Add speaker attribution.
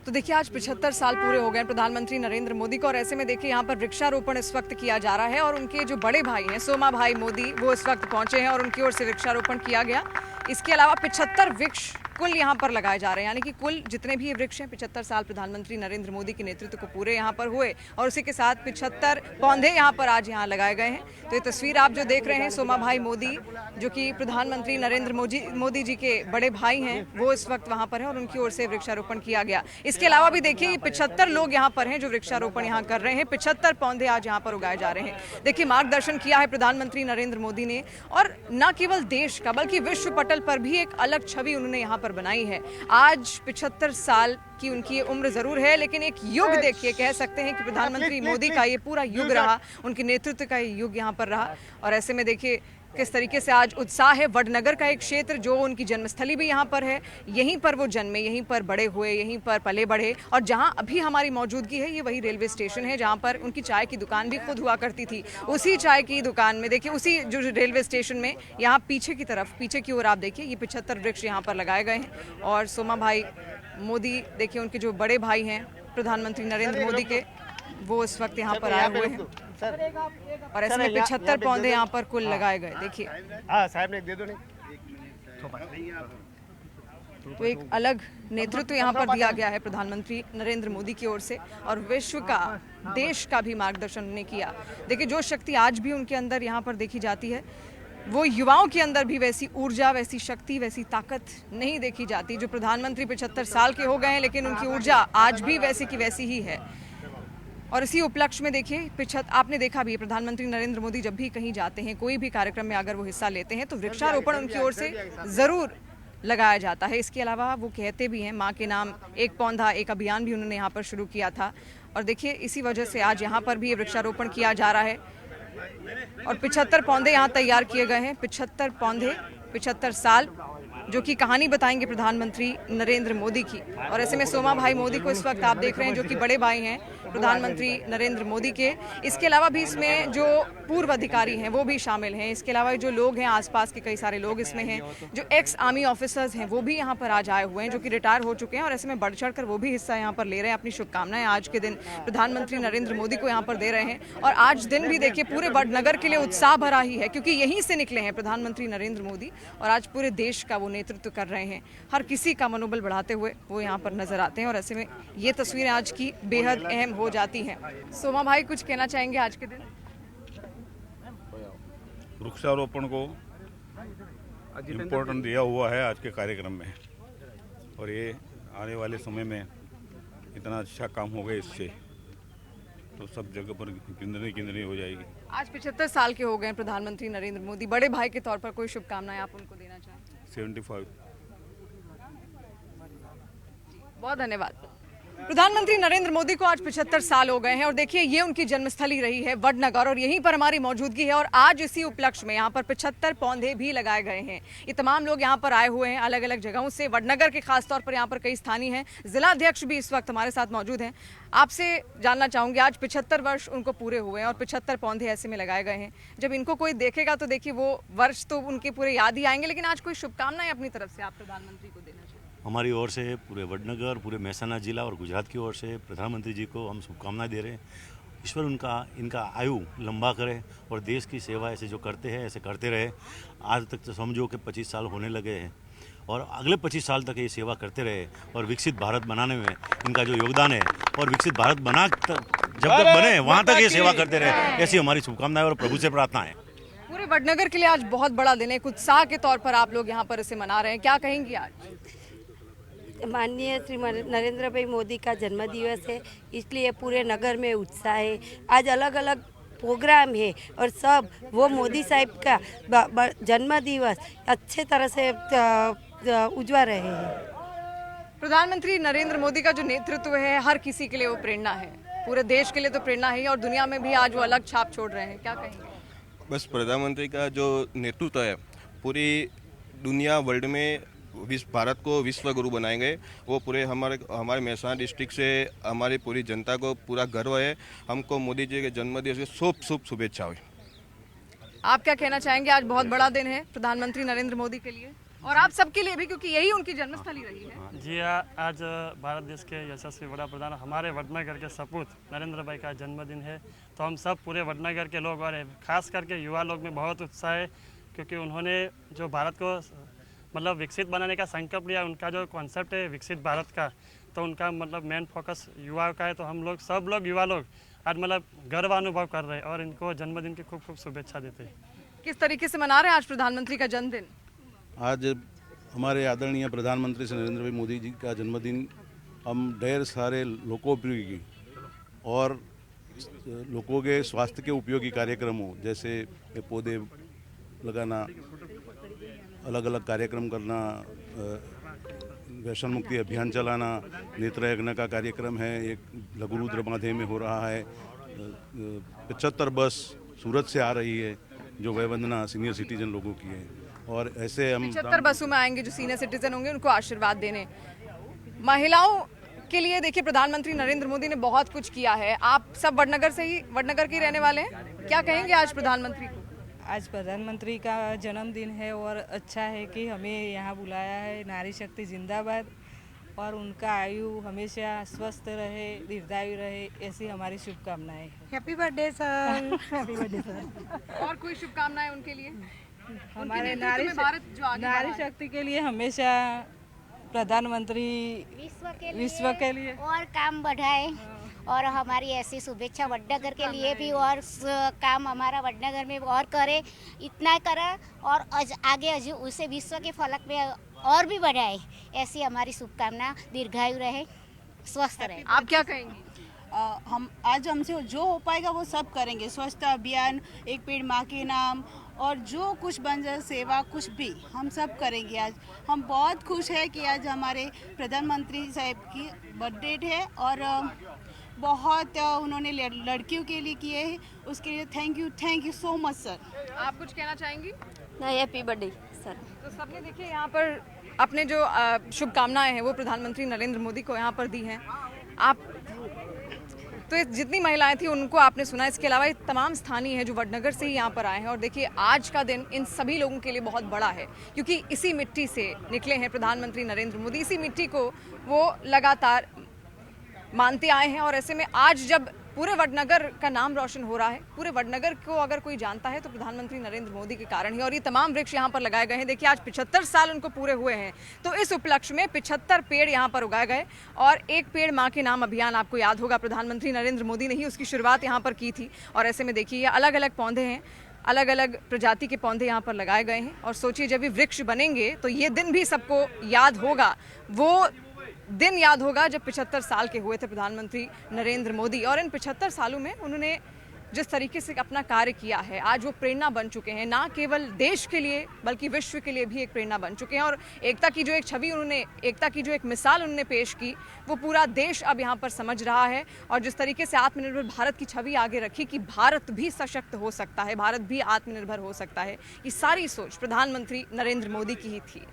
Speaker 1: तो देखिए आज 75 साल पूरे हो गए प्रधानमंत्री नरेंद्र मोदी को और ऐसे में देखिए यहाँ पर वृक्षारोपण इस वक्त किया जा रहा है और उनके जो बड़े भाई हैं सोमा भाई मोदी वो इस वक्त पहुंचे हैं और उनकी ओर से वृक्षारोपण किया गया। इसके अलावा 75 वृक्ष कुल यहाँ पर लगाए जा रहे हैं, यानी कि कुल जितने भी वृक्ष हैं 75 साल प्रधानमंत्री नरेंद्र मोदी के नेतृत्व को पूरे यहाँ पर हुए और उसी के साथ 75 पौधे यहाँ पर आज यहाँ लगाए गए हैं। तो ये तस्वीर आप जो देख रहे हैं सोमा भाई मोदी जो कि प्रधानमंत्री नरेंद्र मोदी जी के बड़े भाई हैं वो इस वक्त वहाँ पर है और उनकी ओर से वृक्षारोपण किया गया। इसके अलावा भी देखिए 75 लोग यहाँ पर हैं जो वृक्षारोपण यहाँ कर रहे हैं, 75 पौधे आज यहाँ पर उगाए जा रहे हैं। देखिए मार्गदर्शन किया है प्रधानमंत्री नरेंद्र मोदी ने और न केवल देश का बल्कि विश्व पटल पर भी एक अलग छवि उन्होंने यहाँ पर बनाई है। आज 75 साल की उनकी उम्र जरूर है लेकिन एक युग देखिए, कह सकते हैं कि प्रधानमंत्री मोदी का ये पूरा युग रहा, उनके नेतृत्व का ये युग यहाँ पर रहा। और ऐसे में देखिए किस तरीके से आज उत्साह है। वडनगर का एक क्षेत्र जो उनकी जन्मस्थली भी यहाँ पर है, यहीं पर वो जन्मे, यहीं पर बड़े हुए, यहीं पर पले बढ़े और जहाँ अभी हमारी मौजूदगी है ये वही रेलवे स्टेशन है जहाँ पर उनकी चाय की दुकान भी खुद हुआ करती थी। उसी चाय की दुकान में देखिए, उसी जो रेलवे स्टेशन में यहाँ पीछे की तरफ, पीछे की ओर आप देखिए ये 75 वृक्ष यहाँ पर लगाए गए हैं। और सोमा भाई मोदी देखिए उनके जो बड़े भाई हैं प्रधानमंत्री नरेंद्र मोदी के, वो इस वक्त यहाँ पर आए हुए हैं और ऐसे में 75 पौधे यहाँ पर कुल लगाए गए। देखिए तो एक अलग नेतृत्व यहाँ पर दिया गया है प्रधानमंत्री नरेंद्र मोदी की ओर से और विश्व का, देश का भी मार्गदर्शन उन्होंने किया। देखिए जो शक्ति आज भी उनके अंदर यहाँ पर देखी जाती है वो युवाओं के अंदर भी वैसी ऊर्जा, वैसी शक्ति, वैसी ताकत नहीं देखी जाती। जो प्रधानमंत्री 75 साल के हो गए हैं लेकिन उनकी ऊर्जा आज भी वैसी की वैसी ही है। और इसी उपलक्ष्य में देखिए आपने देखा भी प्रधानमंत्री नरेंद्र मोदी जब भी कहीं जाते हैं, कोई भी कार्यक्रम में अगर वो हिस्सा लेते हैं तो वृक्षारोपण उनकी ओर से जरूर लगाया जाता है। इसके अलावा वो कहते भी हैं माँ के नाम एक पौधा, एक अभियान भी उन्होंने यहाँ पर शुरू किया था और देखिए इसी वजह से आज यहाँ पर भी वृक्षारोपण किया जा रहा है और 75 पौधे यहाँ तैयार किए गए हैं। 75 पौधे, 75 साल जो कि कहानी बताएंगे प्रधानमंत्री नरेंद्र मोदी की। और ऐसे में सोमा भाई मोदी को इस वक्त आप देख रहे हैं जो कि बड़े भाई हैं प्रधानमंत्री नरेंद्र मोदी के। इसके अलावा भी इसमें जो पूर्व अधिकारी हैं वो भी शामिल हैं। इसके अलावा जो लोग हैं आसपास के कई सारे लोग इसमें हैं, जो एक्स आर्मी ऑफिसर्स हैं वो भी यहाँ पर आज आए हुए हैं जो कि रिटायर हो चुके हैं और ऐसे में बढ़ चढ़ कर वो भी हिस्सा यहाँ पर ले रहे हैं, अपनी शुभकामनाएं आज के दिन प्रधानमंत्री नरेंद्र मोदी को यहाँ पर दे रहे हैं। और आज दिन भी देखिए पूरे वडनगर के लिए उत्साह भरा ही है क्योंकि यहीं से निकले हैं प्रधानमंत्री नरेंद्र मोदी और आज पूरे देश का वो नेतृत्व कर रहे हैं। हर किसी का मनोबल बढ़ाते हुए वो यहाँ पर नजर आते हैं और ऐसे में ये तस्वीरें आज की बेहद अहम हो जाती हैं। सोमा भाई कुछ कहना चाहेंगे आज के दिन?
Speaker 2: वृक्षारोपण को इम्पोर्टेंट दिया हुआ है आज के कार्यक्रम में और ये आने वाले समय में इतना अच्छा काम होगा इससे तो सब जगह पर गिनती हो जाएगी।
Speaker 1: आज 75 साल के हो गए प्रधानमंत्री नरेंद्र मोदी, बड़े भाई के तौर पर कोई शुभकामनाएं आप उनको देना चाहें?
Speaker 2: 75।
Speaker 1: बहुत धन्यवाद। प्रधानमंत्री नरेंद्र मोदी को आज 75 साल हो गए हैं और देखिए ये उनकी जन्मस्थली रही है वडनगर और यहीं पर हमारी मौजूदगी है और आज इसी उपलक्ष्य में यहाँ पर 75 पौधे भी लगाए गए हैं। ये तमाम लोग यहाँ पर आए हुए हैं अलग अलग जगहों से, वडनगर के खास तौर पर यहाँ पर कई स्थानीय हैं। जिला अध्यक्ष भी इस वक्त हमारे साथ मौजूद हैं। आपसे जानना चाहूंगी आज 75 वर्ष उनको पूरे हुए हैं और 75 पौधे ऐसे में लगाए गए हैं। जब इनको कोई देखेगा तो देखिए वो वर्ष तो उनके पूरे याद ही आएंगे, लेकिन आज कोई शुभकामनाएं अपनी तरफ से आप प्रधानमंत्री को देना चाहिए?
Speaker 3: हमारी ओर से पूरे वडनगर, पूरे महसाना जिला और गुजरात की ओर से प्रधानमंत्री जी को हम शुभकामनाएं दे रहे हैं। ईश्वर इनका आयु लंबा करे और देश की सेवा ऐसे जो करते हैं ऐसे करते रहे। आज तक तो समझो कि 25 साल होने लगे हैं और अगले 25 साल तक ये सेवा करते रहे और विकसित भारत बनाने में इनका जो योगदान है और विकसित भारत जब तक बने वहाँ तक ये सेवा करते रहे, ऐसी हमारी शुभकामनाएं और प्रभु से प्रार्थना है।
Speaker 1: पूरे वडनगर के लिए आज बहुत बड़ा दिन है, एक उत्साह के तौर पर आप लोग यहाँ पर इसे मना रहे हैं, क्या कहेंगी? आज
Speaker 4: माननीय श्री नरेंद्र भाई मोदी का जन्मदिवस है, इसलिए पूरे नगर में उत्साह है। आज अलग अलग प्रोग्राम है और सब वो मोदी साहब का जन्मदिवस अच्छे तरह से उजवा रहे हैं।
Speaker 1: प्रधानमंत्री नरेंद्र मोदी का जो नेतृत्व है हर किसी के लिए वो प्रेरणा है, पूरे देश के लिए तो प्रेरणा है और दुनिया में भी आज वो अलग छाप छोड़ रहे हैं, क्या कहेंगे?
Speaker 5: बस प्रधानमंत्री का जो नेतृत्व है पूरी दुनिया, वर्ल्ड में भारत को विश्व गुरु बनाएंगे। वो पूरे हमारे महसाना डिस्ट्रिक्ट से हमारी पूरी जनता को पूरा गर्व है। हमको मोदी जी के जन्मदिवस की शुभ शुभेच्छा हुई।
Speaker 1: आप क्या कहना चाहेंगे? आज बहुत बड़ा दिन है प्रधानमंत्री नरेंद्र मोदी के लिए। और आप सबके लिए भी, क्योंकि यही उनकी जन्मस्थली रही है।
Speaker 6: जी हाँ, आज भारत देश के यशस्वी वड़ा प्रधान हमारे वडनगर के सपूत नरेंद्र भाई का जन्मदिन है। तो हम सब पूरे वडनगर के लोग और खास करके युवा लोग में बहुत उत्साह है, क्योंकि उन्होंने जो भारत को मतलब विकसित बनाने का संकल्प लिया, उनका जो कॉन्सेप्ट है विकसित भारत का, तो उनका मतलब मेन फोकस युवाओं का है। तो हम लोग सब लोग युवा लोग आज मतलब गर्व अनुभव कर रहे हैं और इनको जन्मदिन की खूब खूब शुभेच्छा देते हैं।
Speaker 1: किस तरीके से मना रहे हैं आज प्रधानमंत्री का जन्मदिन?
Speaker 7: आज हमारे आदरणीय प्रधानमंत्री श्री नरेंद्र भाई मोदी जी का जन्मदिन हम ढेर सारे लोकोपयोगी और लोगों के स्वास्थ्य के उपयोगी कार्यक्रमों जैसे पौधे लगाना, अलग अलग कार्यक्रम करना, व्यसन मुक्ति अभियान चलाना, नेत्र यज्ञ का कार्यक्रम है, एक लघु रुद्र बांधे में हो रहा है, 75 बस सूरत से आ रही है जो वयवंदना सीनियर सिटीजन लोगों की है, और ऐसे हम
Speaker 1: 75 बसों में आएंगे जो सीनियर सिटीजन होंगे उनको आशीर्वाद देने। महिलाओं के लिए देखिए प्रधानमंत्री नरेंद्र मोदी ने बहुत कुछ किया है। आप सब वडनगर के ही रहने वाले हैं, क्या कहेंगे आज प्रधानमंत्री को?
Speaker 8: आज प्रधानमंत्री का जन्मदिन है और अच्छा है कि हमें यहाँ बुलाया है। नारी शक्ति जिंदाबाद, और उनका आयु हमेशा स्वस्थ रहे, दीर्घायु रहे, ऐसी हमारी शुभकामनाएं।
Speaker 4: Happy birthday sir. Happy birthday sir.
Speaker 1: और कोई शुभकामनाएं उनके लिए?
Speaker 8: हमारे
Speaker 1: भारत जो आगे
Speaker 8: नारी
Speaker 1: बढ़ा है।
Speaker 8: शक्ति के लिए हमेशा प्रधानमंत्री विश्व के लिए
Speaker 9: और काम बढ़ाए, और हमारी ऐसी शुभेच्छा वडनगर के लिए भी, और काम हमारा वडनगर में और करे, इतना करे और आगे उसे विश्व के फलक में और भी बढ़ाए, ऐसी हमारी शुभकामना। दीर्घायु रहे, स्वस्थ रहे।
Speaker 1: आप क्या कहेंगी?
Speaker 10: हम आज हमसे जो हो पाएगा वो सब करेंगे। स्वच्छता अभियान, एक पेड़ माँ के नाम, और जो कुछ बन जाए सेवा, कुछ भी हम सब करेंगे। आज हम बहुत खुश है कि आज हमारे प्रधानमंत्री साहब की बर्थडे है, और बहुत उन्होंने लड़कियों के लिए किए हैं, उसके लिए thank you so much sir.
Speaker 1: आप कुछ कहना चाहेंगी?
Speaker 4: नहीं, हैप्पी बर्थडे सर।
Speaker 1: तो सबने देखिए यहाँ पर अपने जो शुभकामनाएं हैं वो प्रधानमंत्री नरेंद्र मोदी को यहाँ पर दी हैं। आप तो जितनी महिलाएं थी उनको आपने सुना। इसके अलावा ये तमाम स्थानीय हैं जो वडनगर से ही यहाँ पर आए हैं। और देखिए आज का दिन इन सभी लोगों के लिए बहुत बड़ा है, क्योंकि इसी मिट्टी से निकले हैं प्रधानमंत्री नरेंद्र मोदी। इसी मिट्टी को वो लगातार मानते आए हैं, और ऐसे में आज जब पूरे वडनगर का नाम रोशन हो रहा है, पूरे वडनगर को अगर कोई जानता है तो प्रधानमंत्री नरेंद्र मोदी के कारण ही। और ये तमाम वृक्ष यहाँ पर लगाए गए हैं। देखिए आज 75 साल उनको पूरे हुए हैं, तो इस उपलक्ष्य में 75 पेड़ यहाँ पर उगाए गए। और एक पेड़ माँ के नाम अभियान आपको याद होगा, प्रधानमंत्री नरेंद्र मोदी ने ही उसकी शुरुआत यहाँ पर की थी। और ऐसे में देखिए ये अलग अलग पौधे हैं, अलग अलग प्रजाति के पौधे यहाँ पर लगाए गए हैं। और सोचिए जब ये वृक्ष बनेंगे तो ये दिन भी सबको याद होगा, वो दिन याद होगा जब 75 साल के हुए थे प्रधानमंत्री नरेंद्र मोदी। और इन 75 सालों में उन्होंने जिस तरीके से अपना कार्य किया है, आज वो प्रेरणा बन चुके हैं, ना केवल देश के लिए बल्कि विश्व के लिए भी एक प्रेरणा बन चुके हैं। और एकता की जो एक छवि उन्होंने, एकता की जो एक मिसाल उन्होंने पेश की, वो पूरा देश अब यहाँ पर समझ रहा है। और जिस तरीके से आत्मनिर्भर भारत की छवि आगे रखी कि भारत भी सशक्त हो सकता है, भारत भी आत्मनिर्भर हो सकता है, ये सारी सोच प्रधानमंत्री नरेंद्र मोदी की ही थी।